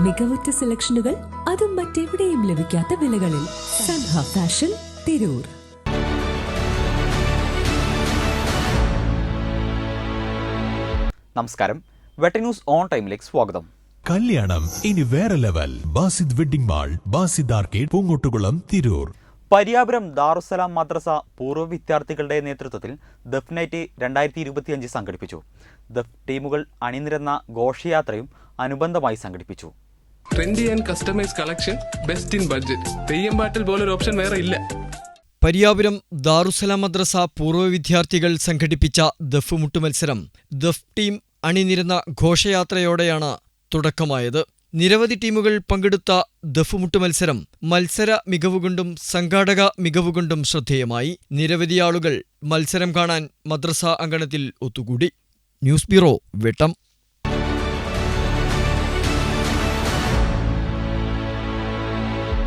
മികവുറ്റ സെലക്ഷനുകൾ, അതും മറ്റെവിടെയും ലഭിക്കാത്ത വിലകളിൽ. സൻഹ ഫാഷൻ, തിരൂർ. നമസ്കാരം. വെട്ട ന്യൂസ് ഓൺ ടൈമിലേക്ക് സ്വാഗതം. കല്യാണം ഇനി വേറെ ലെവൽ. Basid wedding mall, Basid arcade, Poongottukulam, Tirur. Pariyapuram Darussalam മദ്രസ പൂർവ്വ വിദ്യാർത്ഥികളുടെ നേതൃത്വത്തിൽ ദഫ് നൈറ്റ് 2025 സംഘടിപ്പിച്ചു. ദഫ് ടീമുകൾ അണിനിരന്ന ഘോഷയാത്രയും അനുബന്ധമായി സംഘടിപ്പിച്ചു. Trendy and customise collection, best in budget. Theyyam പാട്ടിൽ പോലൊരു ഓപ്ഷൻ വേറെ ഇല്ല. പരിയാപുരം ദാറുസ്സലാം മദ്രസ പൂർവ്വ വിദ്യാർത്ഥികൾ സംഘടിപ്പിച്ച ദഫ് മുട്ടുമത്സരം ദഫ് ടീം അണിനിരന്ന ഘോഷയാത്രയോടെയാണ് തുടക്കമായത്. നിരവധി ടീമുകൾ പങ്കെടുത്ത ദഫ് മുട്ടുമത്സരം മത്സര മികവുകൊണ്ടും സംഘാടക മികവുകൊണ്ടും ശ്രദ്ധേയമായി. നിരവധി ആളുകൾ മത്സരം കാണാൻ മദ്രസ അങ്കണത്തിൽ ഒത്തുകൂടി. ന്യൂസ് ബ്യൂറോ, വെട്ടം.